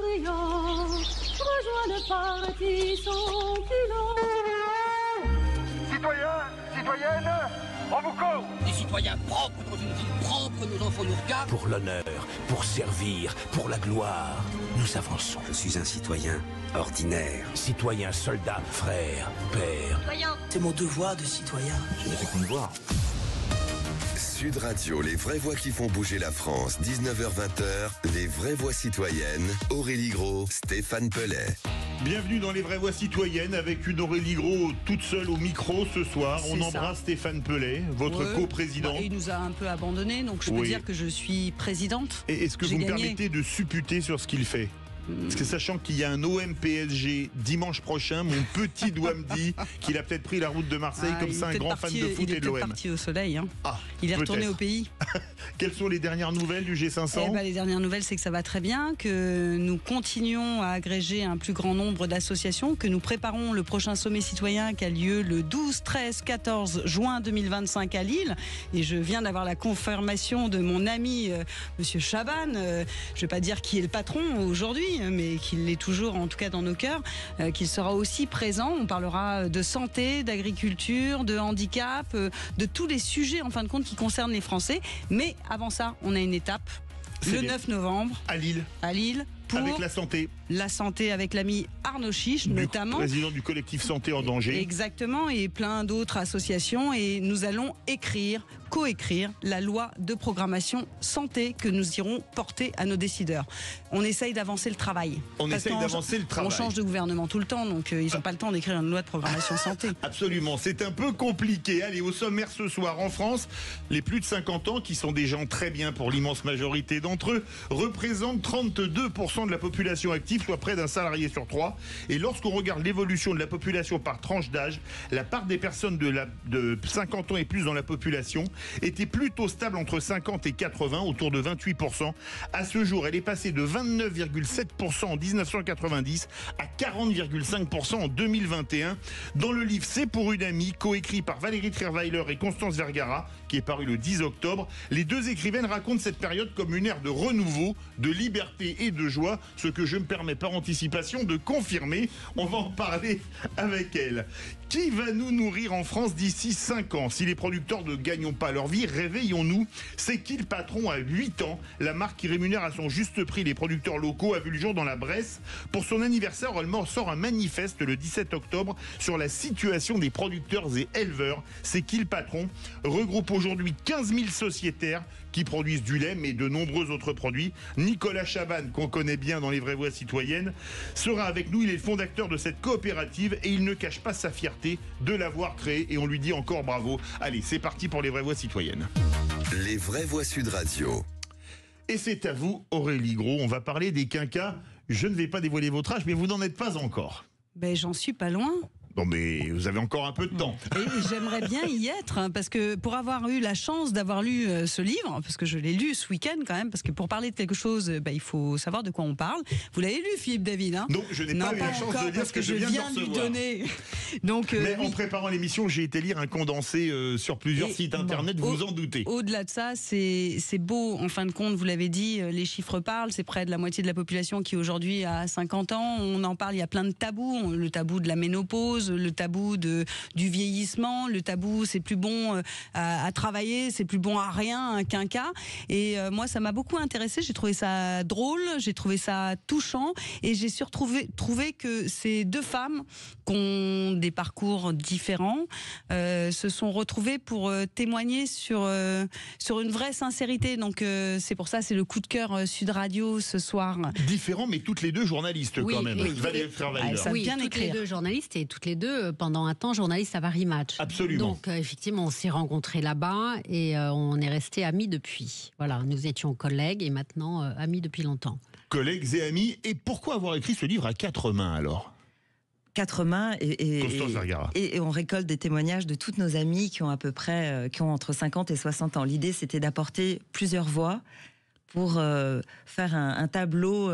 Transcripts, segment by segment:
souriant, rejoins le parti sans culot. Citoyens, citoyennes, on vous court. Des citoyens propres dans une ville propre, nos enfants nous regardent. Pour l'honneur, pour servir, pour la gloire, nous avançons. Je suis un citoyen ordinaire. Citoyen, soldat, frère, père. C'est mon devoir de citoyen. Je n'ai fait qu'une voix. Sud Radio, les vraies voix qui font bouger la France, 19h-20h, les vraies voix citoyennes, Aurélie Gros, Stéphane Pellet. Bienvenue dans les vraies voix citoyennes avec une Aurélie Gros toute seule au micro ce soir. On C'est embrasse ça. Stéphane Pellet, votre coprésident. Il nous a un peu abandonnés, donc je peux dire que je suis présidente. Et est-ce que vous me permettez de supputer sur ce qu'il fait ? Parce que sachant qu'il y a un OM PSG dimanche prochain, mon petit doigt me dit qu'il a peut-être pris la route de Marseille, comme ça un grand fan de foot et de l'OM. Il est parti au soleil. Hein. Il est retourné au pays. Quelles sont les dernières nouvelles du G500 ? Les dernières nouvelles, c'est que ça va très bien, que nous continuons à agréger un plus grand nombre d'associations, que nous préparons le prochain sommet citoyen qui a lieu le 12, 13, 14 juin 2025 à Lille. Et je viens d'avoir la confirmation de mon ami Monsieur Chaban. Je ne vais pas dire qui est le patron aujourd'hui, mais qu'il l'est toujours, en tout cas dans nos cœurs, qu'il sera aussi présent. On parlera de santé, d'agriculture, de handicap, de tous les sujets en fin de compte qui concernent les Français. Mais avant ça, on a une étape, le 9 novembre. À Lille. Pour avec la santé. La santé avec l'ami Arnaud Chiche, notamment. Président du collectif Santé en danger. Exactement, et plein d'autres associations. Et nous allons coécrire la loi de programmation santé que nous irons porter à nos décideurs. On essaye d'avancer le travail. On change de gouvernement tout le temps, donc ils n'ont pas le temps d'écrire une loi de programmation santé. Absolument, c'est un peu compliqué. Allez, au sommaire ce soir, en France, les plus de 50 ans, qui sont des gens très bien pour l'immense majorité d'entre eux, représentent 32% de la population active, soit près d'un salarié sur 3. Et lorsqu'on regarde l'évolution de la population par tranche d'âge, la part des personnes de 50 ans et plus dans la population était plutôt stable entre 50 et 80, autour de 28%. À ce jour, elle est passée de 29,7% en 1990 à 40,5% en 2021. Dans le livre C'est pour une amie, coécrit par Valérie Trierweiler et Constance Vergara, qui est paru le 10 octobre, les deux écrivaines racontent cette période comme une ère de renouveau, de liberté et de joie, ce que je me permets par anticipation de confirmer. On va en parler avec elle. Qui va nous nourrir en France d'ici 5 ans ? Si les producteurs ne gagnons pas leur vie, réveillons-nous. C'est qui le patron à 8 ans ? La marque qui rémunère à son juste prix les producteurs locaux a vu le jour dans la Bresse. Pour son anniversaire, elle sort un manifeste le 17 octobre sur la situation des producteurs et éleveurs. C'est qui le patron ? Regroupe aujourd'hui 15 000 sociétaires qui produisent du lait, mais de nombreux autres produits. Nicolas Chaban, qu'on connaît bien dans les vraies voix citoyennes, sera avec nous. Il est le fondateur de cette coopérative et il ne cache pas sa fierté de l'avoir créée et on lui dit encore bravo. Allez, c'est parti pour les vraies voix citoyennes. Les vraies voix Sud Radio. Et c'est à vous, Aurélie Gros. On va parler des quinquas. Je ne vais pas dévoiler votre âge, mais vous n'en êtes pas encore. J'en suis pas loin. Non mais vous avez encore un peu de temps. Et j'aimerais bien y être, hein, parce que pour avoir eu la chance d'avoir lu ce livre, parce que je l'ai lu ce week-end quand même, parce que pour parler de quelque chose, il faut savoir de quoi on parle. Vous l'avez lu, Philippe David, hein ? Non, je n'ai pas eu la chance de lire ce que je viens de lui recevoir. donner. Donc, mais en préparant l'émission, j'ai été lire un condensé sur plusieurs sites internet, vous en doutez. Au-delà de ça, c'est beau, en fin de compte, vous l'avez dit, les chiffres parlent, c'est près de la moitié de la population qui aujourd'hui a 50 ans, on en parle, il y a plein de tabous, le tabou de la ménopause, le tabou du vieillissement, le tabou c'est plus bon à travailler, c'est plus bon à rien, un quinquat. Et moi ça m'a beaucoup intéressée, j'ai trouvé ça drôle, j'ai trouvé ça touchant et j'ai surtout trouvé que ces deux femmes qui ont des parcours différents se sont retrouvées pour témoigner sur une vraie sincérité. Donc c'est pour ça, c'est le coup de cœur Sud Radio ce soir. Différents mais toutes les deux journalistes quand même. Oui, toutes les deux journalistes et toutes les deux pendant un temps journaliste à Paris Match. Absolument. Donc effectivement, on s'est rencontrés là-bas et on est restés amis depuis. Voilà, nous étions collègues et maintenant amis depuis longtemps. Collègues et amis. Et pourquoi avoir écrit ce livre à 4 mains alors ? 4 mains et on récolte des témoignages de toutes nos amies qui ont à peu près qui ont entre 50 et 60 ans. L'idée, c'était d'apporter plusieurs voix pour faire un tableau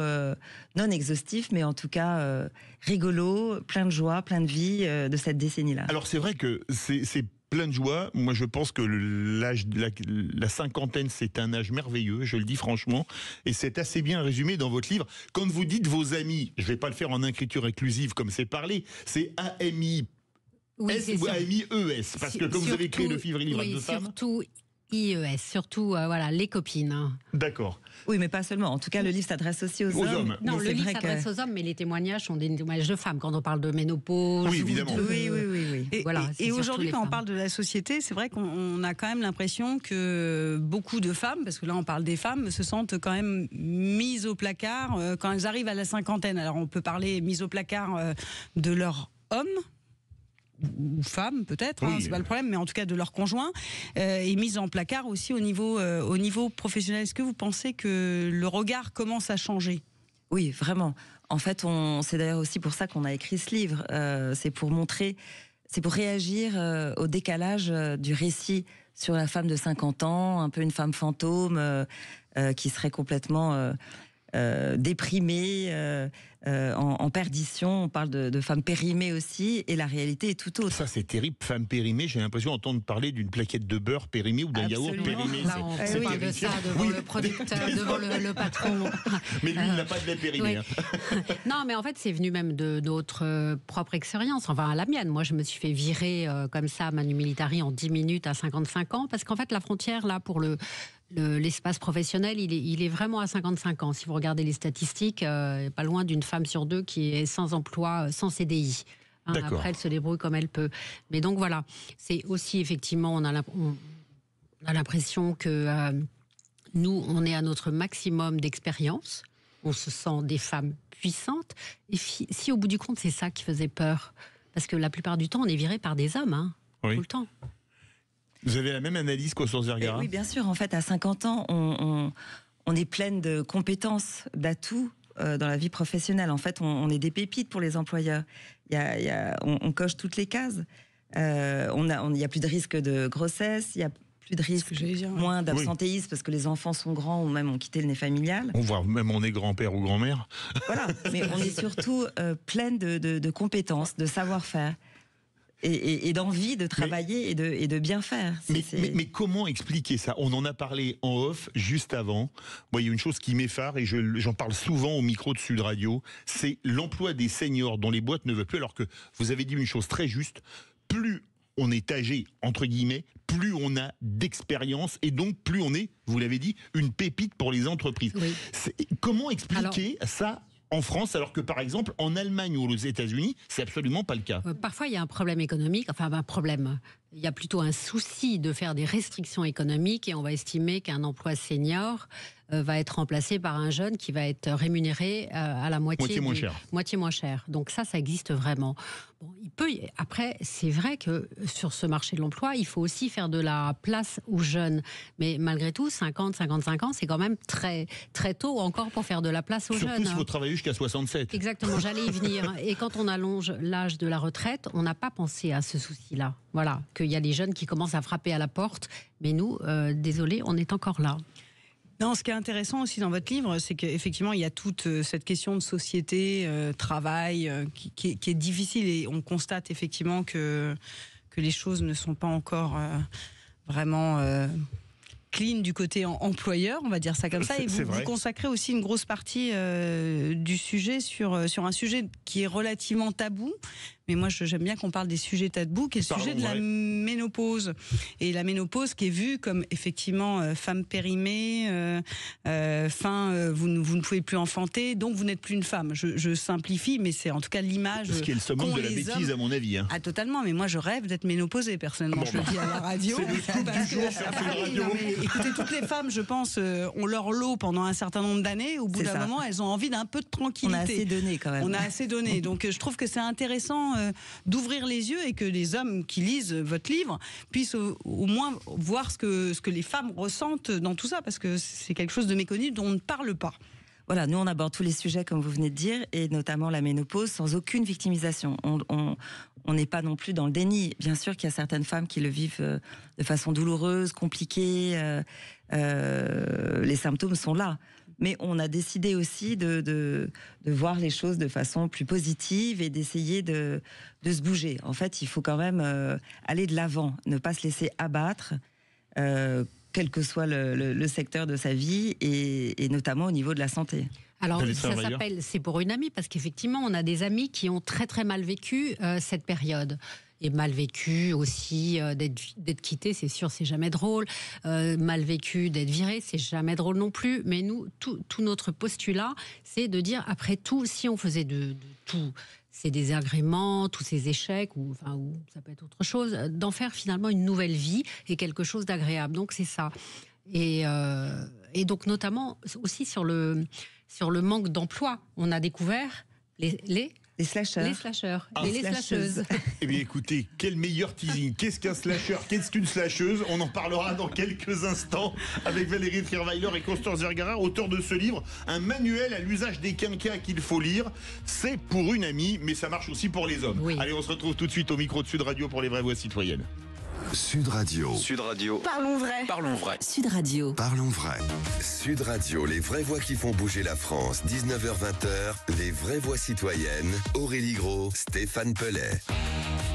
non exhaustif, mais en tout cas rigolo, plein de joie, plein de vie de cette décennie-là. Alors c'est vrai que c'est plein de joie. Moi, je pense que l'âge, la cinquantaine, c'est un âge merveilleux, je le dis franchement, et c'est assez bien résumé dans votre livre. Quand vous dites vos amis, je vais pas le faire en écriture inclusive comme c'est parlé, c'est AMI. Oui, S ou AMI-ES, parce que comme vous avez écrit le livre de femmes... surtout IES, surtout voilà, les copines. Hein. D'accord. Oui, mais pas seulement. En tout cas, le livre s'adresse aussi aux hommes. Non, mais le livre vrai s'adresse aux hommes, mais les témoignages sont des témoignages de femmes. Quand on parle de ménopause... Oui, évidemment. Oui. Et, voilà, et aujourd'hui, quand on parle de la société, c'est vrai qu'on a quand même l'impression que beaucoup de femmes, parce que là on parle des femmes, se sentent quand même mises au placard quand elles arrivent à la cinquantaine. Alors on peut parler mises au placard de leur homme, ou femmes peut-être, oui. C'est pas le problème, mais en tout cas de leur conjoint, et mise en placard aussi au niveau professionnel. Est-ce que vous pensez que le regard commence à changer ? Oui, vraiment. En fait, c'est d'ailleurs aussi pour ça qu'on a écrit ce livre. C'est pour réagir au décalage du récit sur la femme de 50 ans, un peu une femme fantôme qui serait complètement déprimée, en perdition. On parle de femmes périmées aussi, et la réalité est tout autre. Ça, c'est terrible, femme périmée. J'ai l'impression d'entendre parler d'une plaquette de beurre périmée ou d'un yaourt périmé. Là, on parle de ça devant le producteur, devant le patron. Mais lui, il n'a pas de lait périmé. Oui. Non, mais en fait, c'est venu même de notre propre expérience, enfin la mienne. Moi, je me suis fait virer comme ça, Manu Militari, en 10 minutes à 55 ans, parce qu'en fait, la frontière, là, pour l'espace professionnel, il est vraiment à 55 ans. Si vous regardez les statistiques, pas loin d'une femme sur deux qui est sans emploi, sans CDI. Hein, après, elle se débrouille comme elle peut. Mais donc voilà, c'est aussi effectivement, on a l'impression que nous, on est à notre maximum d'expérience. On se sent des femmes puissantes. Et si au bout du compte, c'est ça qui faisait peur. Parce que la plupart du temps, on est viré par des hommes, hein, tout le temps. Vous avez la même analyse qu'au Source Vergara ? Oui, bien sûr. En fait, à 50 ans, on est pleine de compétences, d'atouts dans la vie professionnelle. En fait, on est des pépites pour les employeurs. On coche toutes les cases. Il n'y a plus de risque de grossesse, il n'y a plus de risque, moins d'absentéisme parce que les enfants sont grands ou même ont quitté le nez familial. On voit même on est grand-père ou grand-mère. Voilà, mais on est surtout pleine de compétences, de savoir-faire. Et d'envie de travailler et de bien faire. Mais comment expliquer ça ? On en a parlé en off juste avant. Moi, il y a une chose qui m'effare et j'en parle souvent au micro de Sud Radio, c'est l'emploi des seniors dont les boîtes ne veulent plus, alors que vous avez dit une chose très juste, plus on est âgé, entre guillemets, plus on a d'expérience et donc plus on est, vous l'avez dit, une pépite pour les entreprises. Oui. Comment expliquer ça en France, alors que par exemple en Allemagne ou aux États-Unis, c'est absolument pas le cas. Parfois il y a un problème économique, enfin un problème. Il y a plutôt un souci de faire des restrictions économiques et on va estimer qu'un emploi senior va être remplacé par un jeune qui va être rémunéré à la moitié moins cher. Donc ça existe vraiment. Bon, après, c'est vrai que sur ce marché de l'emploi, il faut aussi faire de la place aux jeunes. Mais malgré tout, 50-55 ans, c'est quand même très, très tôt encore pour faire de la place aux jeunes. Surtout s'il faut travailler jusqu'à 67. Exactement, j'allais y venir. Et quand on allonge l'âge de la retraite, on n'a pas pensé à ce souci-là. Voilà, qu'il y a des jeunes qui commencent à frapper à la porte. Mais nous, désolé, on est encore là. Non, ce qui est intéressant aussi dans votre livre, c'est qu'effectivement, il y a toute cette question de société, travail, qui est difficile, et on constate effectivement que les choses ne sont pas encore vraiment clean du côté employeur, on va dire ça comme ça. Et vous consacrez aussi une grosse partie du sujet sur un sujet qui est relativement tabou. Mais moi, j'aime bien qu'on parle des sujets tabous, qui est le sujet de la ménopause. Et la ménopause qui est vue comme, effectivement, femme périmée, vous ne pouvez plus enfanter, donc vous n'êtes plus une femme. Je simplifie, mais c'est en tout cas l'image. Ce qui est le summum de la bêtise, à mon avis. Hein. Ah, totalement, mais moi, je rêve d'être ménopausée, personnellement. Je le dis à la radio. C'est le scoop du jour sur Sud Radio. Écoutez, toutes les femmes, je pense, ont leur lot pendant un certain nombre d'années. Au bout d'un moment, elles ont envie d'un peu de tranquillité. On a assez donné, quand même. On a assez donné. Donc, je trouve que c'est intéressant d'ouvrir les yeux et que les hommes qui lisent votre livre puissent au moins voir ce que les femmes ressentent dans tout ça, parce que c'est quelque chose de méconnu dont on ne parle pas. Voilà, nous on aborde tous les sujets comme vous venez de dire, et notamment la ménopause, sans aucune victimisation. On n'est pas non plus dans le déni. Bien sûr qu'il y a certaines femmes qui le vivent de façon douloureuse, compliquée. Les symptômes sont là. Mais on a décidé aussi de voir les choses de façon plus positive et d'essayer de se bouger. En fait, il faut quand même aller de l'avant, ne pas se laisser abattre, quel que soit le secteur de sa vie, et notamment au niveau de la santé. Alors, ça s'appelle C'est pour une amie, parce qu'effectivement, on a des amis qui ont très très mal vécu cette période. Et mal vécu aussi d'être quitté, c'est sûr, c'est jamais drôle. Mal vécu d'être viré, c'est jamais drôle non plus. Mais nous, tout notre postulat, c'est de dire, après tout, si on faisait de tout, ces désagréments, tous ces échecs, ou ça peut être autre chose, d'en faire finalement une nouvelle vie et quelque chose d'agréable. Donc c'est ça. Et donc notamment aussi sur le manque d'emploi, on a découvert les slasheurs. Les slasheurs. Les slasheuses. Eh bien écoutez, quel meilleur teasing. Qu'est-ce qu'un slasher? Qu'est-ce qu'une slasheuse? On en parlera dans quelques instants avec Valérie Trierweiler et Constance Vergara, auteurs de ce livre, un manuel à l'usage des quinquas qu'il faut lire. C'est pour une amie, mais ça marche aussi pour les hommes. Oui. Allez, on se retrouve tout de suite au micro de Sud Radio pour les vraies voix citoyennes. Sud Radio. Sud Radio. Parlons vrai. Parlons vrai. Sud Radio. Parlons vrai. Sud Radio, les vraies voix qui font bouger la France. 19h-20h, les vraies voix citoyennes. Aurélie Gros, Stéphane Pellet.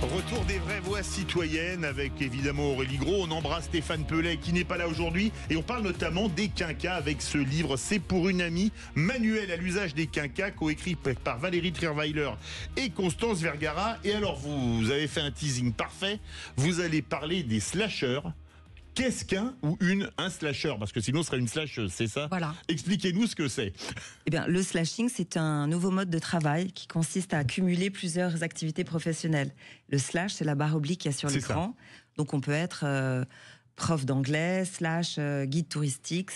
Retour des vraies voix citoyennes avec évidemment Aurélie Gros. On embrasse Stéphane Pellet qui n'est pas là aujourd'hui et on parle notamment des quinquas avec ce livre C'est pour une amie, manuel à l'usage des quinquas, coécrit par Valérie Trierweiler et Constance Vergara. Et alors vous avez fait un teasing parfait, vous allez parler des slashers. Qu'est-ce qu'un ou un slasher? Parce que sinon ce serait une slasheuse, c'est ça? Voilà. Expliquez-nous ce que c'est. Eh bien, le slashing, c'est un nouveau mode de travail qui consiste à accumuler plusieurs activités professionnelles. Le slash, c'est la barre oblique qu'il y a sur l'écran. Donc on peut être prof d'anglais, guide touristique,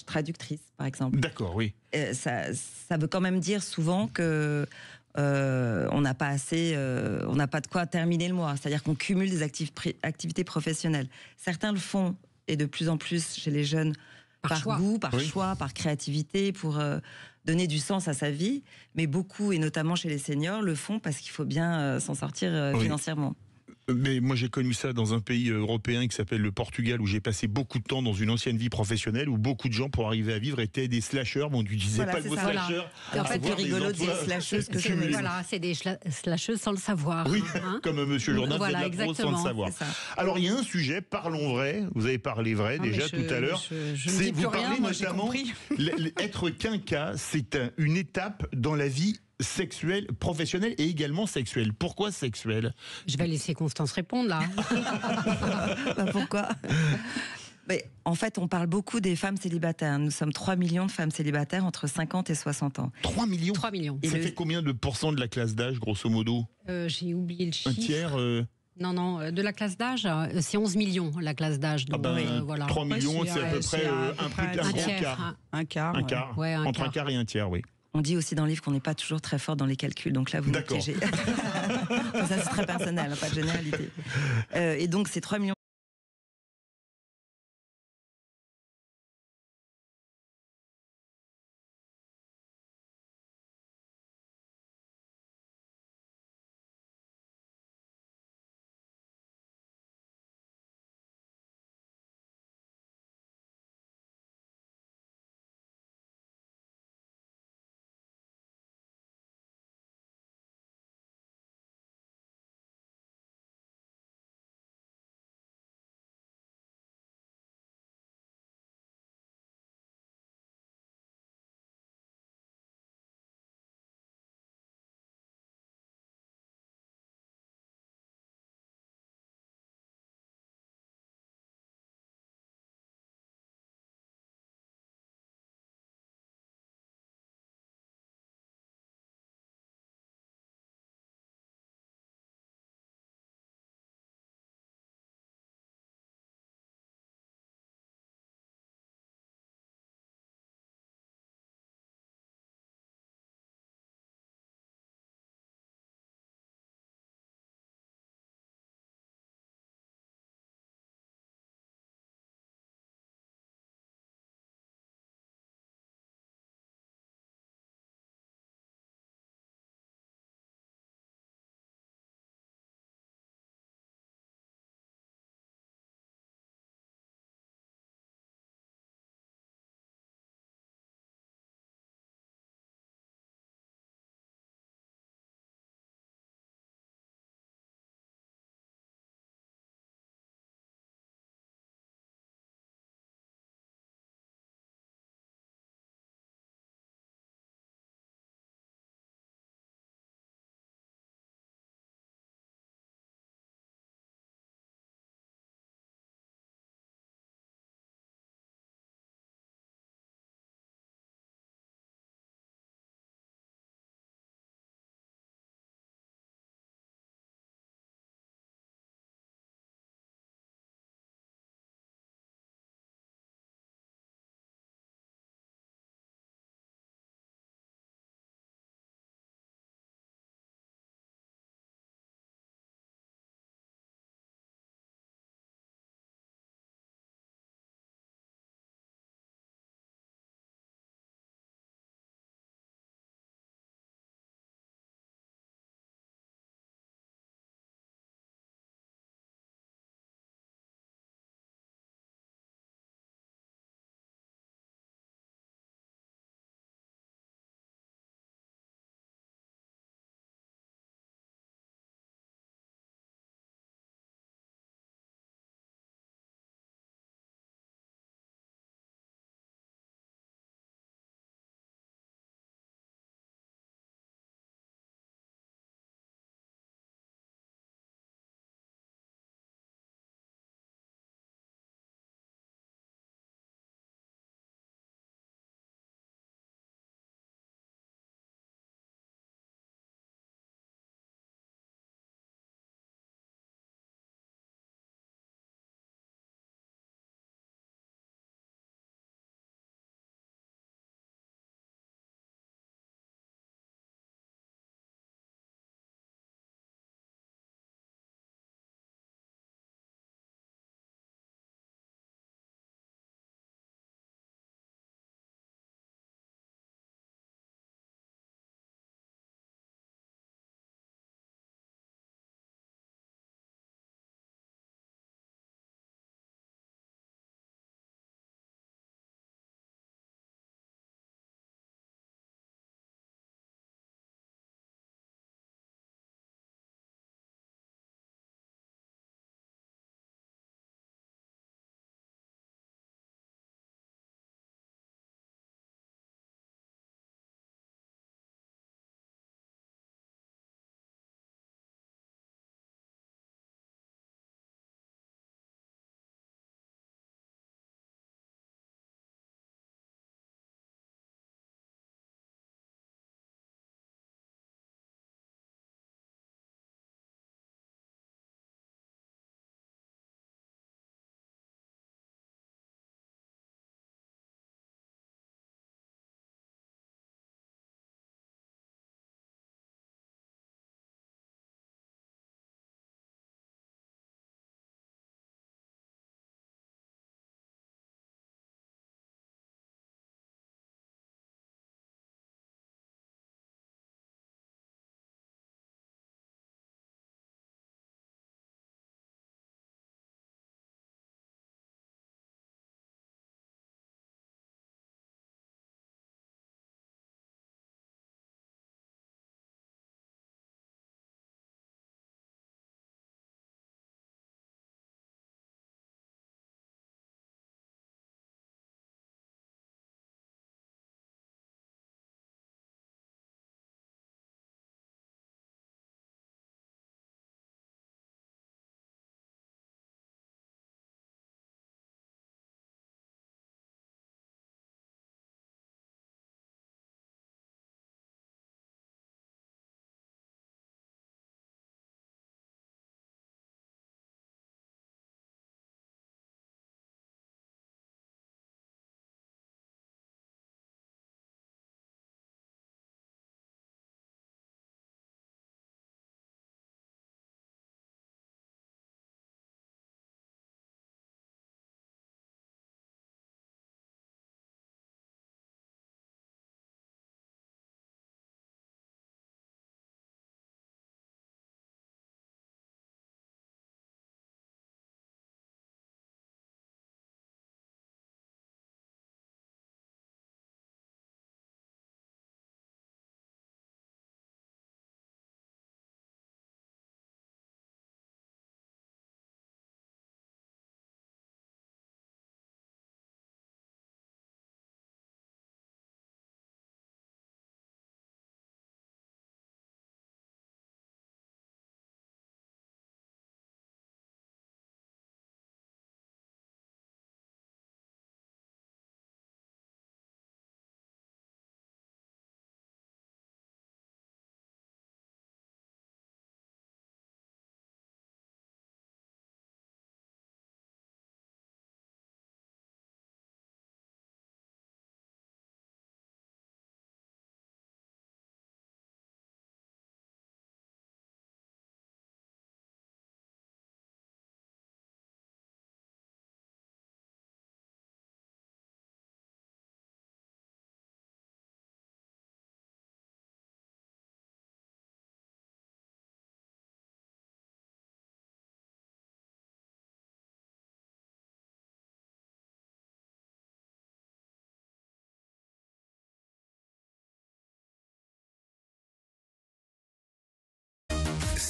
traductrice, par exemple. D'accord, oui. Ça veut quand même dire souvent que on n'a pas de quoi terminer le mois. C'est-à-dire qu'on cumule des activités professionnelles. Certains le font, et de plus en plus chez les jeunes, par goût, par choix, par créativité, pour donner du sens à sa vie. Mais beaucoup, et notamment chez les seniors, le font parce qu'il faut bien s'en sortir financièrement. Mais moi j'ai connu ça dans un pays européen qui s'appelle le Portugal, où j'ai passé beaucoup de temps dans une ancienne vie professionnelle, où beaucoup de gens pour arriver à vivre étaient des slasheurs. Bon, on n'utilisait pas le mot slasher. En fait, plus rigolo des slasheuses que c'est. Voilà, c'est des slasheuses sans le savoir. Oui, comme Monsieur Jourdain faisait de la prose sans le savoir. Alors il y a un sujet, parlons vrai. Vous avez parlé vrai déjà tout à l'heure. Vous parlez notamment être quinquas, c'est une étape dans la vie sexuelle, professionnelle et également sexuelle. Pourquoi sexuelle? Je vais laisser Constance répondre là. Pourquoi? Mais en fait, on parle beaucoup des femmes célibataires. Nous sommes 3 millions de femmes célibataires entre 50 et 60 ans. 3 millions? 3 millions. Et ça fait combien de pourcents de la classe d'âge, grosso modo? J'ai oublié le chiffre. Un tiers Non, de la classe d'âge, c'est 11 millions, la classe d'âge. Donc, voilà. 3 millions, c'est à peu près un tiers. Un quart. Un quart. Ouais, entre un quart et un tiers, oui. On dit aussi dans le livre qu'on n'est pas toujours très fort dans les calculs, donc là vous nous piégez. Ça c'est très personnel, pas de généralité. Et donc c'est 3 millions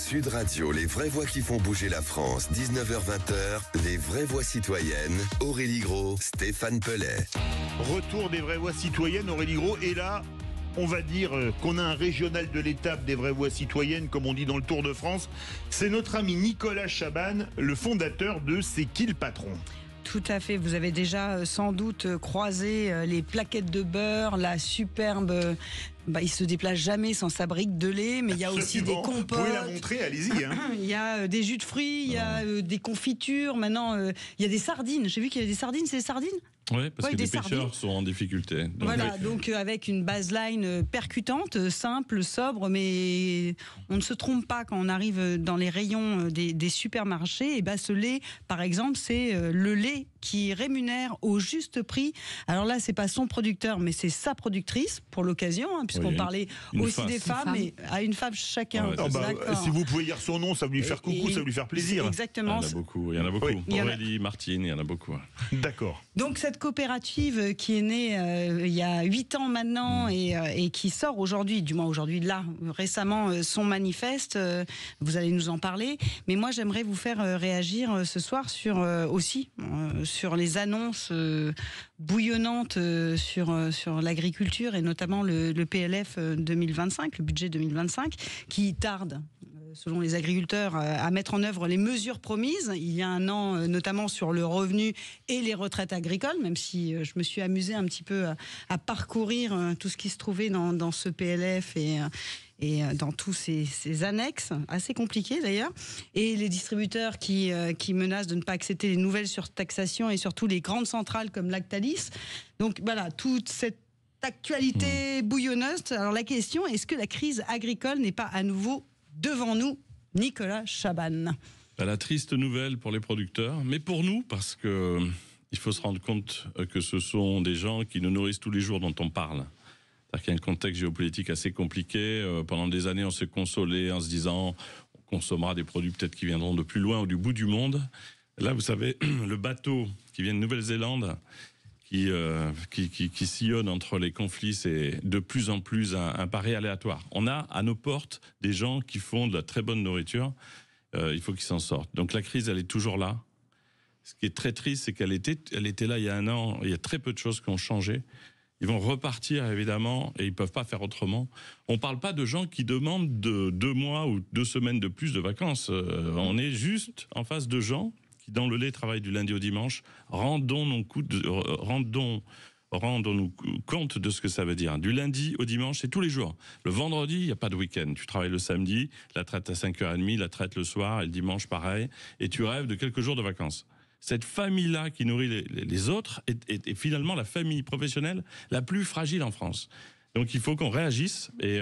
Sud Radio, les vraies voix qui font bouger la France, 19h-20h, les vraies voix citoyennes, Aurélie Gros, Stéphane Pellet. Retour des vraies voix citoyennes, Aurélie Gros, et là, on va dire qu'on a un régional de l'étape des vraies voix citoyennes, comme on dit dans le Tour de France. C'est notre ami Nicolas Chaban, le fondateur de C'est qui le patron ? Tout à fait, vous avez déjà sans doute croisé les plaquettes de beurre, la superbe... il se déplace jamais sans sa brique de lait, mais il y a aussi des compotes. Vous pouvez la montrer, allez-y. Hein. Il y a des jus de fruits, il y a des confitures, maintenant il y a des sardines. J'ai vu qu'il y avait des sardines, c'est des sardines ? Oui, parce que les pêcheurs sont en difficulté. Donc voilà, donc avec une baseline percutante, simple, sobre, mais on ne se trompe pas quand on arrive dans les rayons des supermarchés. Et ce lait, par exemple, c'est le lait qui rémunère au juste prix. Alors là, c'est pas son producteur, mais c'est sa productrice, pour l'occasion, puisqu'on parlait aussi des femmes, et à une femme chacun. Si vous pouvez dire son nom, ça va lui faire coucou, ça va lui faire plaisir. Exactement. Il y en a beaucoup. Oui. Aurélie, Martine, il y en a beaucoup. D'accord. Donc cette coopérative qui est née il y a 8 ans maintenant et qui sort aujourd'hui, du moins aujourd'hui, là, récemment, son manifeste, vous allez nous en parler, mais moi j'aimerais vous faire réagir ce soir sur les annonces bouillonnantes sur l'agriculture et notamment le PLF 2025, le budget 2025, qui tarde, selon les agriculteurs, à mettre en œuvre les mesures promises. Il y a un an, notamment sur le revenu et les retraites agricoles, même si je me suis amusée un petit peu à parcourir tout ce qui se trouvait dans ce PLF et dans tous ces annexes, assez compliqués d'ailleurs, et les distributeurs qui menacent de ne pas accepter les nouvelles surtaxations et surtout les grandes centrales comme Lactalis. Donc voilà, toute cette actualité bouillonneuse. Alors la question, est-ce que la crise agricole n'est pas à nouveau devant nous, Nicolas Chaban? La triste nouvelle pour les producteurs, mais pour nous, parce que il faut se rendre compte que ce sont des gens qui nous nourrissent tous les jours dont on parle. C'est-à-dire qu'il y a un contexte géopolitique assez compliqué. Pendant des années, on s'est consolé en se disant on consommera des produits peut-être qui viendront de plus loin ou du bout du monde. Là, vous savez, le bateau qui vient de Nouvelle-Zélande, qui sillonne entre les conflits, c'est de plus en plus un pari aléatoire. On a à nos portes des gens qui font de la très bonne nourriture. Il faut qu'ils s'en sortent. Donc la crise, elle est toujours là. Ce qui est très triste, c'est qu'elle était là il y a un an. Il y a très peu de choses qui ont changé. Ils vont repartir, évidemment, et ils ne peuvent pas faire autrement. On ne parle pas de gens qui demandent 2 mois ou 2 semaines de plus de vacances. On est juste en face de gens qui, dans le lait, travaillent du lundi au dimanche. Rendons-nous compte de ce que ça veut dire. Du lundi au dimanche, c'est tous les jours. Le vendredi, il n'y a pas de week-end. Tu travailles le samedi, la traite à 5h30, la traite le soir, et le dimanche, pareil. Et tu rêves de quelques jours de vacances. Cette famille-là qui nourrit les autres est finalement la famille professionnelle la plus fragile en France. Donc il faut qu'on réagisse et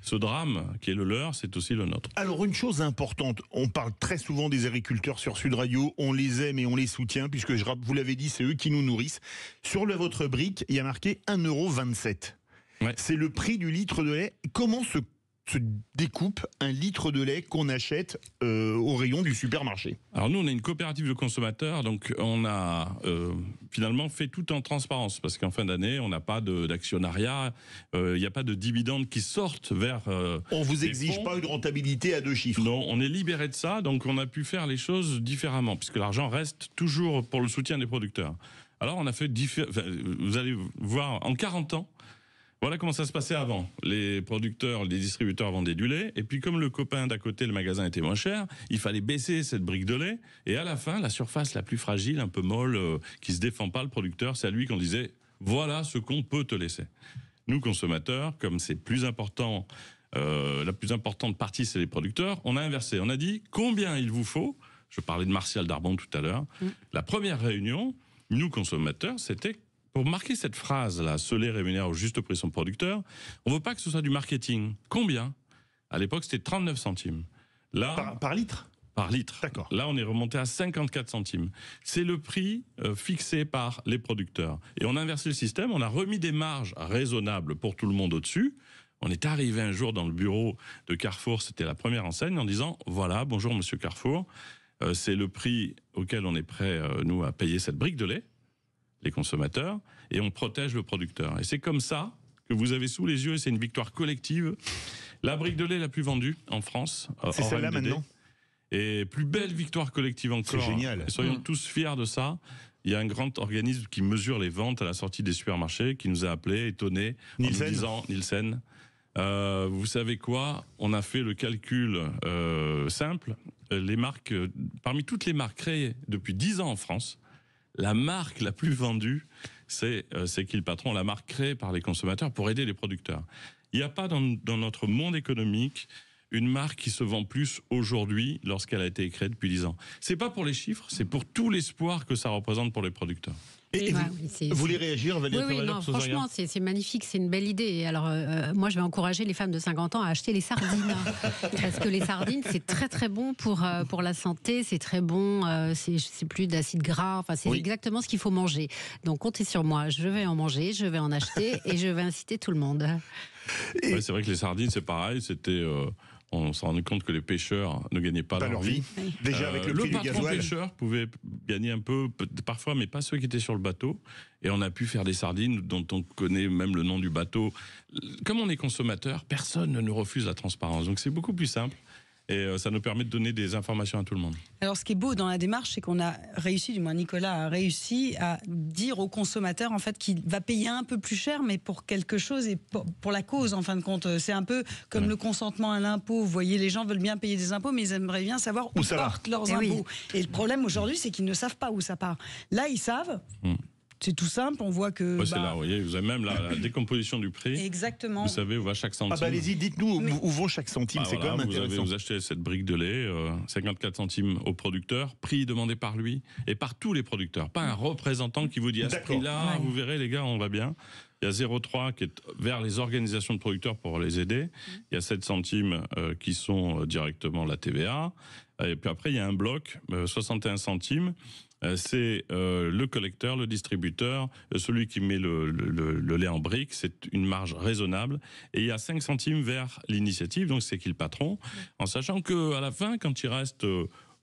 ce drame qui est le leur, c'est aussi le nôtre. Alors une chose importante, on parle très souvent des agriculteurs sur Sud Radio, on les aime et on les soutient puisque vous l'avez dit, c'est eux qui nous nourrissent. Sur votre brique, il y a marqué 1,27 €. Ouais. C'est le prix du litre de lait. Comment se découpe un litre de lait qu'on achète au rayon du supermarché? Alors nous, on est une coopérative de consommateurs, donc on a finalement fait tout en transparence, parce qu'en fin d'année, on n'a pas d'actionnariat, il n'y a pas de dividendes qui sortent vers... on vous exige pas une rentabilité à 2 chiffres? Non, on est libéré de ça, donc on a pu faire les choses différemment, puisque l'argent reste toujours pour le soutien des producteurs. Alors on a fait vous allez voir, en 40 ans, voilà comment ça se passait avant. Les producteurs, les distributeurs vendaient du lait, et puis comme le copain d'à côté, le magasin était moins cher, il fallait baisser cette brique de lait, et à la fin, la surface la plus fragile, un peu molle, qui se défend pas, le producteur, c'est à lui qu'on disait « voilà ce qu'on peut te laisser ». Nous, consommateurs, comme c'est plus important, la plus importante partie, c'est les producteurs, on a inversé. On a dit combien il vous faut, je parlais de Martial Darbon tout à l'heure, la première réunion, nous, consommateurs, c'était... Pour marquer cette phrase-là, ce lait rémunère au juste prix son producteur, on ne veut pas que ce soit du marketing. Combien? À l'époque, c'était 39 centimes. Là, par litre? Par litre. D'accord. Là, on est remonté à 54 centimes. C'est le prix fixé par les producteurs. Et on a inversé le système, on a remis des marges raisonnables pour tout le monde au-dessus. On est arrivé un jour dans le bureau de Carrefour, c'était la première enseigne, en disant « Voilà, bonjour monsieur Carrefour, c'est le prix auquel on est prêt, nous, à payer cette brique de lait. » les consommateurs, et on protège le producteur. Et c'est comme ça que vous avez sous les yeux, et c'est une victoire collective, La brique de lait la plus vendue en France. C'est hors celle-là MDD. maintenant. Et plus belle victoire collective encore. C'est génial. Et soyons tous fiers de ça. Il y a un grand organisme qui mesure les ventes à la sortie des supermarchés qui nous a appelés, étonnés, Nielsen. en nous disant Nielsen. Vous savez quoi? On a fait le calcul simple. Les marques, parmi toutes les marques créées depuis 10 ans en France, la marque la plus vendue, c'est qui le patron, la marque créée par les consommateurs pour aider les producteurs. Il n'y a pas dans notre monde économique une marque qui se vend plus aujourd'hui lorsqu'elle a été créée depuis 10 ans. C'est pas pour les chiffres, c'est pour tout l'espoir que ça représente pour les producteurs. Et vous voulez réagir, Valérie Oui, Ferrari, non, sur ce franchement, c'est magnifique, c'est une belle idée. Alors, moi, je vais encourager les femmes de 50 ans à acheter les sardines. Parce que les sardines, c'est très, très bon pour la santé, c'est très bon, c'est plus d'acide gras, enfin, c'est exactement ce qu'il faut manger. Donc, comptez sur moi, je vais en manger, je vais en acheter et je vais inciter tout le monde. Ouais, c'est vrai que les sardines, c'est pareil, on s'est rendu compte que les pêcheurs ne gagnaient pas leur vie. Oui. Déjà avec le prix du patron gasoil. pêcheur pouvait gagner un peu, parfois, mais pas ceux qui étaient sur le bateau. Et on a pu faire des sardines dont on connaît même le nom du bateau. Comme on est consommateur, personne ne nous refuse la transparence. Donc c'est beaucoup plus simple. Et ça nous permet de donner des informations à tout le monde. Alors, ce qui est beau dans la démarche, c'est qu'on a réussi, du moins Nicolas a réussi à dire au consommateur, en fait, qu'il va payer un peu plus cher, mais pour quelque chose et pour la cause, en fin de compte. C'est un peu comme le consentement à l'impôt. Vous voyez, les gens veulent bien payer des impôts, mais ils aimeraient bien savoir où partent leurs impôts. Et le problème aujourd'hui, c'est qu'ils ne savent pas où ça part. Là, ils savent. C'est tout simple, on voit que... Ouais, c'est là, vous voyez, vous avez même la décomposition du prix. Exactement. Vous savez où va chaque centime. Ah bah allez-y, dites-nous où vont chaque centime, c'est quand même intéressant. Vous achetez cette brique de lait, 54 centimes au producteur, prix demandé par lui et par tous les producteurs. Pas un représentant qui vous dit à ce prix-là, vous verrez les gars, on va bien. Il y a 0,3 qui est vers les organisations de producteurs pour les aider. Il y a 7 centimes qui sont directement la TVA. Et puis après, il y a un bloc, 61 centimes. C'est le collecteur, le distributeur, celui qui met le lait en brique, c'est une marge raisonnable. Et il y a 5 centimes vers l'initiative, donc c'est qui le patron, en sachant qu'à la fin, quand il reste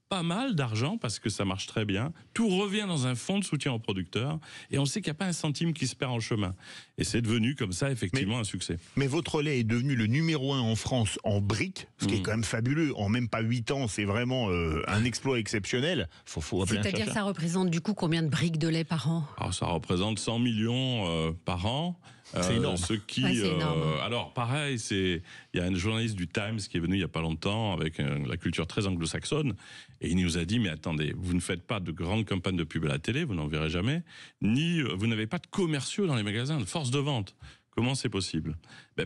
pas mal d'argent, parce que ça marche très bien, tout revient dans un fonds de soutien aux producteurs, et on sait qu'il n'y a pas un centime qui se perd en chemin. Et c'est devenu comme ça, effectivement, un succès. Mais votre lait est devenu le numéro 1 en France en briques, ce qui est quand même fabuleux. En même pas 8 ans, c'est vraiment un exploit exceptionnel. Faut appeler un C'est-à-dire que chercheur. ça représente du coup combien de briques de lait par an? Alors ça représente 100 millions par an. C'est énorme. Ce qui, c'est énorme. alors pareil, il y a un journaliste du Times qui est venu il n'y a pas longtemps avec la culture très anglo-saxonne et il nous a dit mais attendez, vous ne faites pas de grandes campagnes de pub à la télé, vous n'en verrez jamais, ni vous n'avez pas de commerciaux dans les magasins, de force de vente. Comment c'est possible?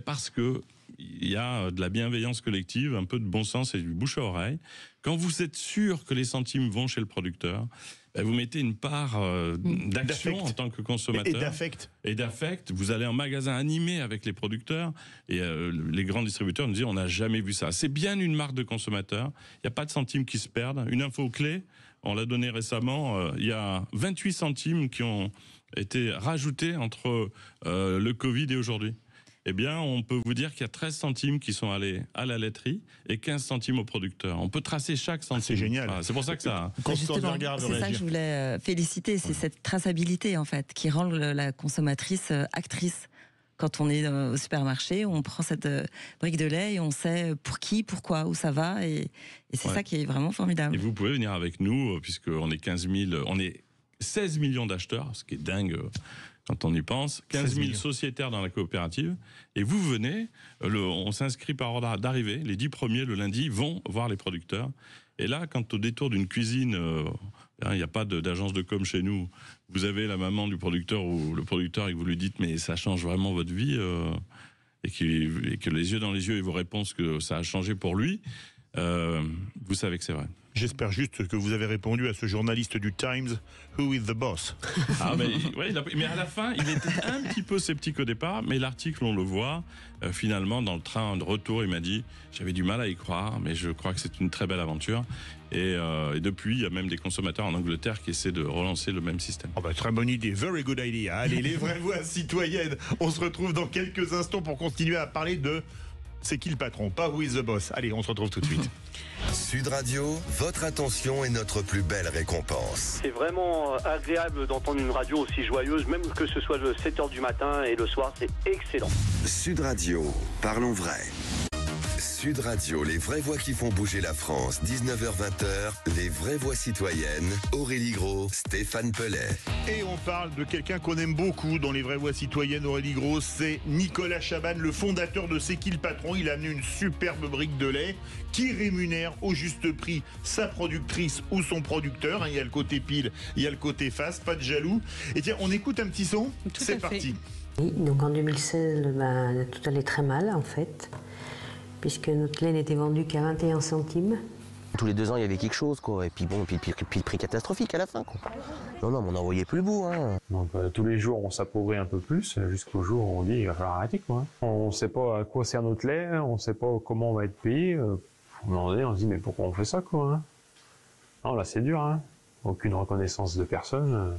Parce que il y a de la bienveillance collective, un peu de bon sens et du bouche à oreille. Quand vous êtes sûr que les centimes vont chez le producteur, vous mettez une part d'action en tant que consommateur. Et d'affect. Et d'affect. Vous allez en magasin animé avec les producteurs et les grands distributeurs nous disent on n'a jamais vu ça. C'est bien une marque de consommateur. Il n'y a pas de centimes qui se perdent. Une info clé, on l'a donnée récemment, il y a 28 centimes qui ont été rajoutés entre le Covid et aujourd'hui. Eh bien, on peut vous dire qu'il y a 13 centimes qui sont allés à la laiterie et 15 centimes au producteur. On peut tracer chaque centime. C'est génial. Voilà, c'est pour ça que ça... Justement, c'est ça que je voulais féliciter, c'est cette traçabilité en fait qui rend la consommatrice actrice. Quand on est au supermarché, on prend cette brique de lait et on sait pour qui, pourquoi, où ça va et c'est ça qui est vraiment formidable. Et vous pouvez venir avec nous puisqu'on est 15 000, on est 16 millions d'acheteurs, ce qui est dingue. Quand on y pense, 15 000 sociétaires dans la coopérative, et vous venez, on s'inscrit par ordre d'arrivée, les 10 premiers le lundi vont voir les producteurs, et là, quand au détour d'une cuisine, il n'y a pas d'agence de com chez nous, vous avez la maman du producteur ou le producteur et que vous lui dites mais ça change vraiment votre vie, et que les yeux dans les yeux, il vous répond que ça a changé pour lui, vous savez que c'est vrai. J'espère juste que vous avez répondu à ce journaliste du Times, Who is the boss? Ah, mais à la fin, il était un petit peu sceptique au départ, mais l'article, on le voit, finalement, dans le train de retour, il m'a dit, j'avais du mal à y croire, mais je crois que c'est une très belle aventure. Et depuis, il y a même des consommateurs en Angleterre qui essaient de relancer le même système. Oh très bonne idée, very good idea. Allez, les vraies voix citoyennes, on se retrouve dans quelques instants pour continuer à parler de... C'est qui le patron, pas Who is the boss. Allez, on se retrouve tout de suite. Sud Radio, votre attention est notre plus belle récompense. C'est vraiment agréable d'entendre une radio aussi joyeuse, même que ce soit le 7h du matin et le soir, c'est excellent. Sud Radio, parlons vrai. Sud Radio, les vraies voix qui font bouger la France, 19h-20h, les vraies voix citoyennes, Aurélie Gros, Stéphane Pellet. Et on parle de quelqu'un qu'on aime beaucoup dans les vraies voix citoyennes, Aurélie Gros, c'est Nicolas Chabannes, le fondateur de C'est qui le patron. Il a amené une superbe brique de lait qui rémunère au juste prix sa productrice ou son producteur. Il y a le côté pile, il y a le côté face, pas de jaloux. Et tiens, on écoute un petit son. C'est parti. Oui, donc en 2016, tout allait très mal en fait, puisque notre lait n'était vendu qu'à 21 centimes. Tous les 2 ans, il y avait quelque chose, quoi. Et puis bon, puis le prix catastrophique à la fin, quoi. Non, mais on n'en voyait plus le bout, hein. Donc tous les jours, on s'appauvrit un peu plus, jusqu'au jour où on dit il va falloir arrêter, quoi. On ne sait pas à quoi sert notre lait, on ne sait pas comment on va être payé. À un moment donné, on se dit mais pourquoi on fait ça, quoi, hein. Non, là, c'est dur, hein. Aucune reconnaissance de personne.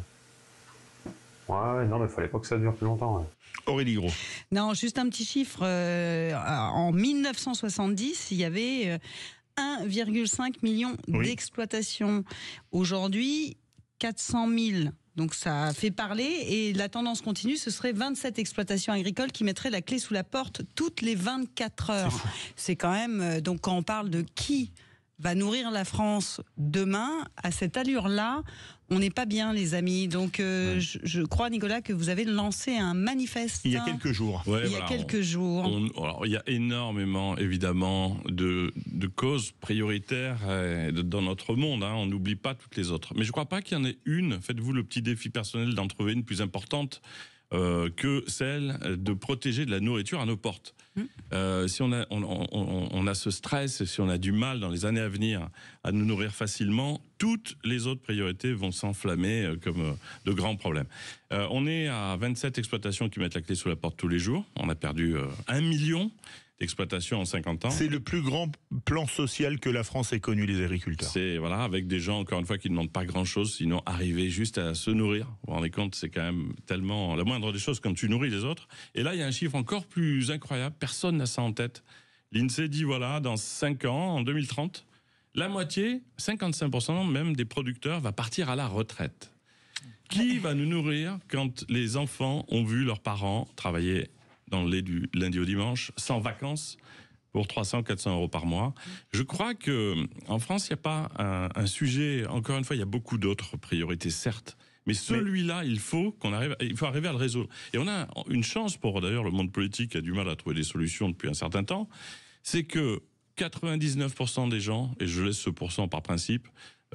Ouais, non, mais il fallait pas que ça dure plus longtemps. Ouais. Aurélie Gros. Non, juste un petit chiffre. En 1970, il y avait 1,5 million d'exploitations. Aujourd'hui, 400 000. Donc ça fait parler et la tendance continue, ce serait 27 exploitations agricoles qui mettraient la clé sous la porte toutes les 24 heures. C'est quand même, donc quand on parle de qui va nourrir la France demain, à cette allure-là, on n'est pas bien, les amis. Donc, je crois, Nicolas, que vous avez lancé un manifeste. Il y a quelques jours. Ouais, il y a quelques jours. Alors, il y a énormément, évidemment, de causes prioritaires dans notre monde. Hein. On n'oublie pas toutes les autres. Mais je ne crois pas qu'il y en ait une. Faites-vous le petit défi personnel d'en trouver une plus importante que celle de protéger de la nourriture à nos portes. Si on a ce stress, si on a du mal dans les années à venir à nous nourrir facilement, toutes les autres priorités vont s'enflammer comme de grands problèmes. On est à 27 exploitations qui mettent la clé sous la porte tous les jours. On a perdu 1 million d'exploitations en 50 ans. C'est le plus grand plan social que la France ait connu, les agriculteurs. C'est, voilà, avec des gens, encore une fois, qui ne demandent pas grand-chose, sinon arriver juste à se nourrir. Vous vous rendez compte, c'est quand même tellement la moindre des choses quand tu nourris les autres. Et là, il y a un chiffre encore plus incroyable, personne n'a ça en tête. L'INSEE dit, voilà, dans 5 ans, en 2030, la moitié, 55% même des producteurs va partir à la retraite. Qui va nous nourrir quand les enfants ont vu leurs parents travailler dans le lait du lundi au dimanche, sans vacances, pour 300, 400 euros par mois. Je crois qu'en France, il n'y a pas un sujet, encore une fois, il y a beaucoup d'autres priorités, certes, mais celui-là, il faut arriver à le résoudre. Et on a une chance pour, d'ailleurs, le monde politique qui a du mal à trouver des solutions depuis un certain temps, c'est que 99% des gens, et je laisse ce pourcent par principe,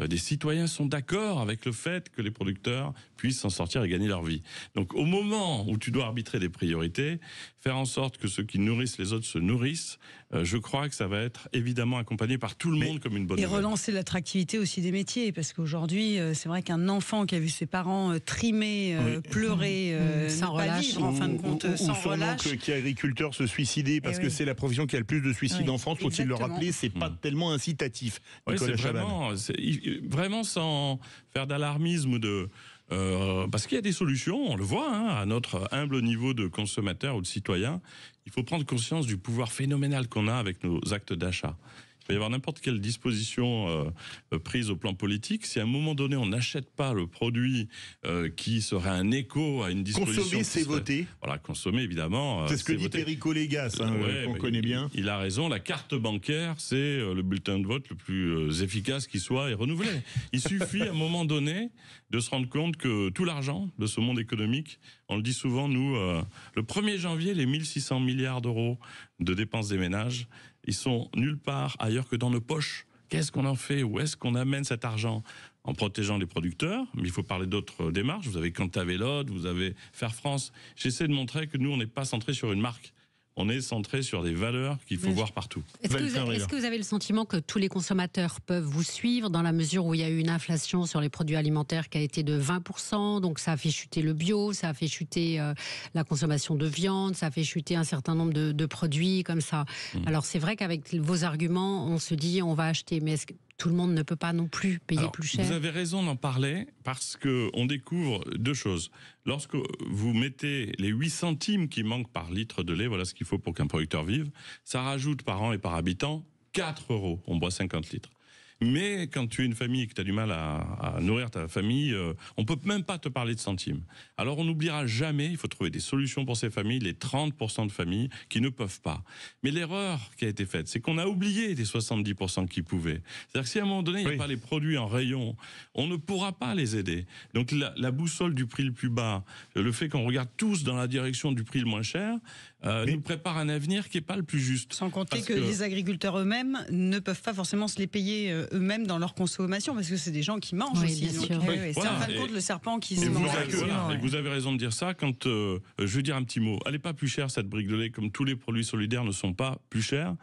des citoyens sont d'accord avec le fait que les producteurs puissent s'en sortir et gagner leur vie. Donc au moment où tu dois arbitrer des priorités, faire en sorte que ceux qui nourrissent les autres se nourrissent, je crois que ça va être évidemment accompagné par tout le monde comme une bonne nouvelle. Et relancer l'attractivité aussi des métiers, parce qu'aujourd'hui, c'est vrai qu'un enfant qui a vu ses parents trimer, pleurer, sans ne pas relâche, vivre en fin de compte, sans son relâche. oncle qui est agriculteur se suicider parce que c'est la profession qui a le plus de suicides en France, faut-il le rappeler, c'est pas tellement incitatif. Oui, Nicolas c'est Chabannes. vraiment sans faire d'alarmisme parce qu'il y a des solutions, on le voit, hein, à notre humble niveau de consommateur ou de citoyen. Il faut prendre conscience du pouvoir phénoménal qu'on a avec nos actes d'achat. Il peut y avoir n'importe quelle disposition prise au plan politique. Si à un moment donné, on n'achète pas le produit qui serait un écho à une disposition... Consommer, c'est voter. Voilà, consommer, évidemment. C'est ce que dit Perico Légas, qu'on connaît bien. Il a raison, la carte bancaire, c'est le bulletin de vote le plus efficace qui soit et renouvelé. Il suffit à un moment donné de se rendre compte que tout l'argent de ce monde économique, on le dit souvent, nous, le 1er janvier, les 1600 milliards d'euros de dépenses des ménages, ils sont nulle part ailleurs que dans nos poches. Qu'est-ce qu'on en fait? Où est-ce qu'on amène cet argent? En protégeant les producteurs, mais il faut parler d'autres démarches. Vous avez Cantavélote, vous avez Faire France. J'essaie de montrer que nous, on n'est pas centré sur une marque. On est centré sur des valeurs qu'il faut voir partout. Est-ce que vous avez le sentiment que tous les consommateurs peuvent vous suivre dans la mesure où il y a eu une inflation sur les produits alimentaires qui a été de 20%, donc ça a fait chuter le bio, ça a fait chuter la consommation de viande, ça a fait chuter un certain nombre de produits comme ça. Alors c'est vrai qu'avec vos arguments, on se dit on va acheter, mais est-ce que tout le monde ne peut pas non plus payer plus cher? Vous avez raison d'en parler parce qu'on découvre deux choses. Lorsque vous mettez les 8 centimes qui manquent par litre de lait, voilà ce qu'il faut pour qu'un producteur vive, ça rajoute par an et par habitant 4 euros. On boit 50 litres. Mais quand tu es une famille et que tu as du mal à nourrir ta famille, on peut même pas te parler de centimes. Alors on n'oubliera jamais, il faut trouver des solutions pour ces familles, les 30% de familles qui ne peuvent pas. Mais l'erreur qui a été faite, c'est qu'on a oublié les 70% qui pouvaient. C'est-à-dire que si à un moment donné, il n'y a pas les produits en rayon, on ne pourra pas les aider. Donc la boussole du prix le plus bas, le fait qu'on regarde tous dans la direction du prix le moins cher, nous prépare un avenir qui n'est pas le plus juste. Sans compter que les agriculteurs eux-mêmes ne peuvent pas forcément se les payer eux-mêmes dans leur consommation, parce que c'est des gens qui mangent aussi. Bien sûr. C'est en fin de compte le serpent qui se mange. Et vous avez raison de dire ça. Quand je veux dire un petit mot, elle n'est pas plus chère cette brique de lait, comme tous les produits solidaires ne sont pas plus chers.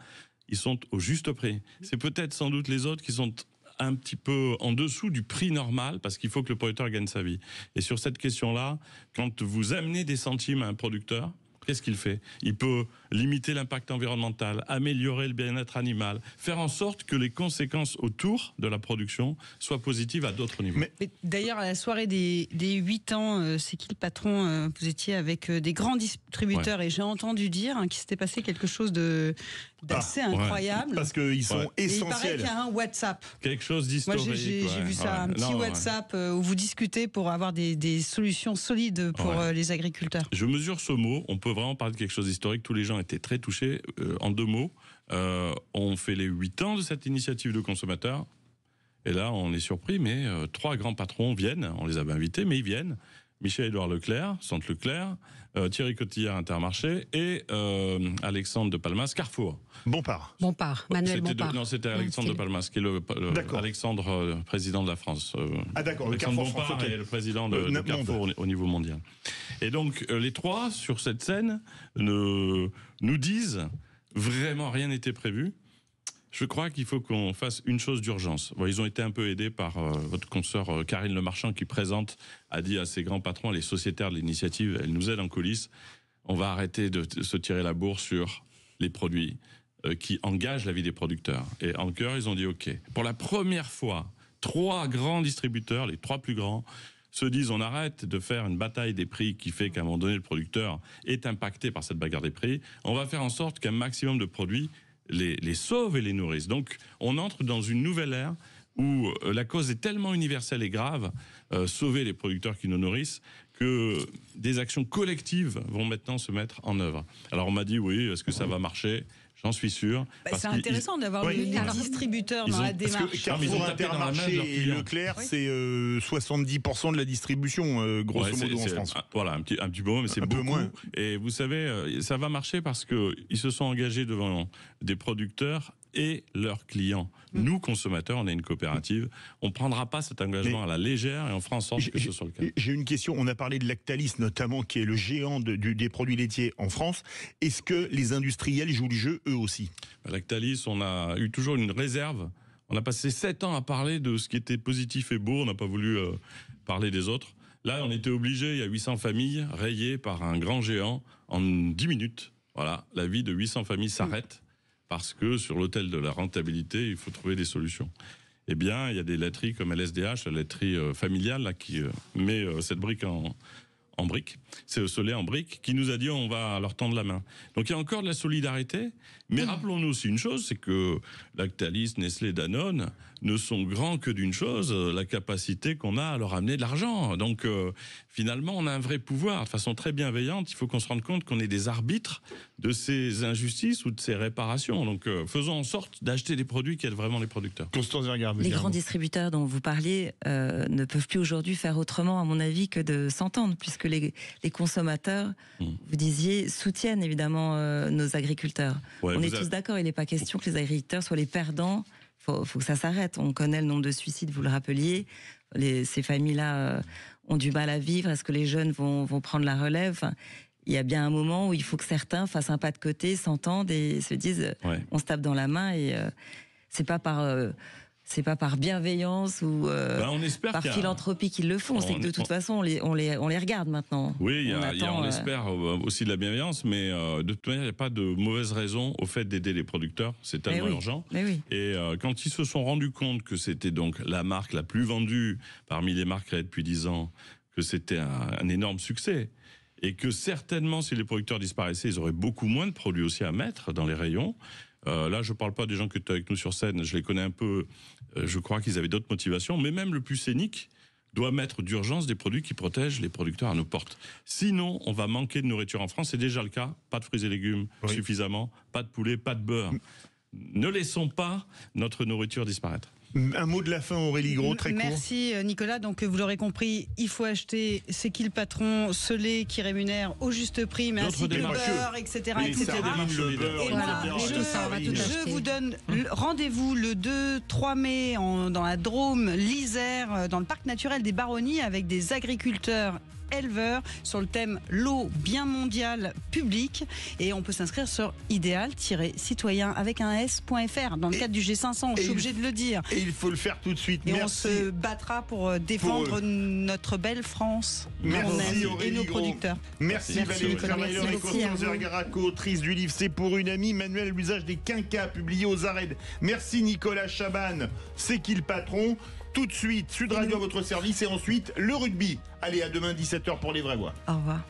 Ils sont au juste prix. C'est peut-être sans doute les autres qui sont un petit peu en dessous du prix normal, parce qu'il faut que le producteur gagne sa vie. Et sur cette question-là, quand vous amenez des centimes à un producteur, qu'est-ce qu'il fait? Il peut limiter l'impact environnemental, améliorer le bien-être animal, faire en sorte que les conséquences autour de la production soient positives à d'autres niveaux. Mais d'ailleurs, à la soirée des 8 ans, c'est qui le patron? Vous étiez avec des grands distributeurs, et j'ai entendu dire qu'il s'était passé quelque chose d'assez incroyable. Parce qu'ils sont essentiels. Et il paraît qu'il y a un WhatsApp. Quelque chose d'historique. Moi, j'ai vu ça, un petit WhatsApp où vous discutez pour avoir des solutions solides pour les agriculteurs. Je mesure ce mot. On peut vraiment parler de quelque chose d'historique. Tous les gens étaient très touchés. En 2 mots, on fait les 8 ans de cette initiative de consommateurs. Et là, on est surpris, mais 3 grands patrons viennent. On les avait invités, mais ils viennent. Michel-Édouard Leclerc, Centre Leclerc, Thierry Cotillard, Intermarché, et Alexandre de Palmas, Carrefour. Bompard. Manuel Bompard. Non, c'était Alexandre de Palmas, qui est Alexandre, président de la France. D'accord, Alexandre Bompard est le président de Carrefour au niveau mondial. Et donc, les 3, sur cette scène, nous disent, vraiment rien n'était prévu. Je crois qu'il faut qu'on fasse une chose d'urgence. Bon, ils ont été un peu aidés par votre consoeur Karine Lemarchand qui a dit à ses grands patrons, les sociétaires de l'initiative, elle nous aide en coulisses. On va arrêter de se tirer la bourre sur les produits qui engagent la vie des producteurs. Et en cœur, ils ont dit OK. Pour la première fois, 3 grands distributeurs, les 3 plus grands, se disent on arrête de faire une bataille des prix qui fait qu'à un moment donné, le producteur est impacté par cette bagarre des prix. On va faire en sorte qu'un maximum de produits les sauvent et les nourrissent. Donc, on entre dans une nouvelle ère où la cause est tellement universelle et grave, sauver les producteurs qui nous nourrissent, que des actions collectives vont maintenant se mettre en œuvre. Alors, on m'a dit, oui, est-ce que ça va marcher ? J'en suis sûr. C'est intéressant d'avoir les distributeurs dans la démarche. Parce que Carrefour, Intermarché et Leclerc, c'est 70% de la distribution, grosso modo, en France. Voilà, un petit peu moins, mais c'est beaucoup. Moins. Et vous savez, ça va marcher parce qu'ils se sont engagés devant des producteurs et leurs clients. Nous, consommateurs, on est une coopérative. On ne prendra pas cet engagement à la légère et on fera en sorte que ce soit le cas. J'ai une question. On a parlé de Lactalis, notamment, qui est le géant des produits laitiers en France. Est-ce que les industriels jouent le jeu, eux aussi? Lactalis, on a eu toujours une réserve. On a passé 7 ans à parler de ce qui était positif et beau. On n'a pas voulu parler des autres. Là, on était obligé, il y a 800 familles rayées par un grand géant en 10 minutes. Voilà, la vie de 800 familles s'arrête. Parce que sur l'autel de la rentabilité, il faut trouver des solutions. Eh bien, il y a des laiteries comme LSDH, la laiterie familiale, là, qui met cette brique en brique, c'est ce lait en brique, qui nous a dit on va leur tendre la main. Donc il y a encore de la solidarité, mais rappelons-nous aussi une chose, c'est que Lactalis, Nestlé, Danone ne sont grands que d'une chose, la capacité qu'on a à leur amener de l'argent. Donc finalement, on a un vrai pouvoir. De façon très bienveillante, il faut qu'on se rende compte qu'on est des arbitres de ces injustices ou de ces réparations. Donc faisons en sorte d'acheter des produits qui aident vraiment les producteurs. Constance Vergard, les grands distributeurs dont vous parliez ne peuvent plus aujourd'hui faire autrement, à mon avis, que de s'entendre, puisque les consommateurs, vous disiez, soutiennent évidemment nos agriculteurs. Ouais, on est tous d'accord, il n'est pas question que les agriculteurs soient les perdants. Faut que ça s'arrête. On connaît le nombre de suicides, vous le rappeliez. Ces familles-là ont du mal à vivre. Est-ce que les jeunes vont prendre la relève? Enfin, il y a bien un moment où il faut que certains fassent un pas de côté, s'entendent et se disent on se tape dans la main et c'est pas par bienveillance ou par philanthropie qu'ils le font. C'est que de toute façon, on les regarde maintenant. Oui, on espère aussi de la bienveillance, mais de toute manière, il n'y a pas de mauvaise raison au fait d'aider les producteurs. C'est tellement urgent. Et quand ils se sont rendus compte que c'était donc la marque la plus vendue parmi les marques créées depuis 10 ans, que c'était un énorme succès, et que certainement, si les producteurs disparaissaient, ils auraient beaucoup moins de produits aussi à mettre dans les rayons. Là, je ne parle pas des gens qui étaient avec nous sur scène, je les connais un peu, je crois qu'ils avaient d'autres motivations, mais même le plus scénique doit mettre d'urgence des produits qui protègent les producteurs à nos portes. Sinon, on va manquer de nourriture en France, c'est déjà le cas, pas de fruits et légumes suffisamment, pas de poulet, pas de beurre. Ne laissons pas notre nourriture disparaître. Un mot de la fin, Aurélie Gros, très court. Merci Nicolas. Donc vous l'aurez compris, il faut acheter C'est qui le patron, ce lait qui rémunère au juste prix, mais ainsi que le beurre, etc. etc. Et moi, je vous donne rendez-vous le 2-3 mai dans la Drôme, l'Isère, dans le parc naturel des Baronnies, avec des agriculteurs éleveurs sur le thème l'eau bien mondiale publique, et on peut s'inscrire sur idéal-citoyen avec un s.fr dans le cadre du G500, je suis obligé de le dire. Et il faut le faire tout de suite. Et merci. on se battra pour défendre notre belle France. Merci et nos producteurs. Merci Valérie Fermailer et Constance Vergarac, autrice du livre C'est pour une amie, manuel à l'usage des quinquas, publié aux ARED. Merci Nicolas Chaban, C'est qui le patron. Tout de suite, Sud Radio à votre service, et ensuite le rugby. Allez, à demain 17h pour les vraies voix. Au revoir.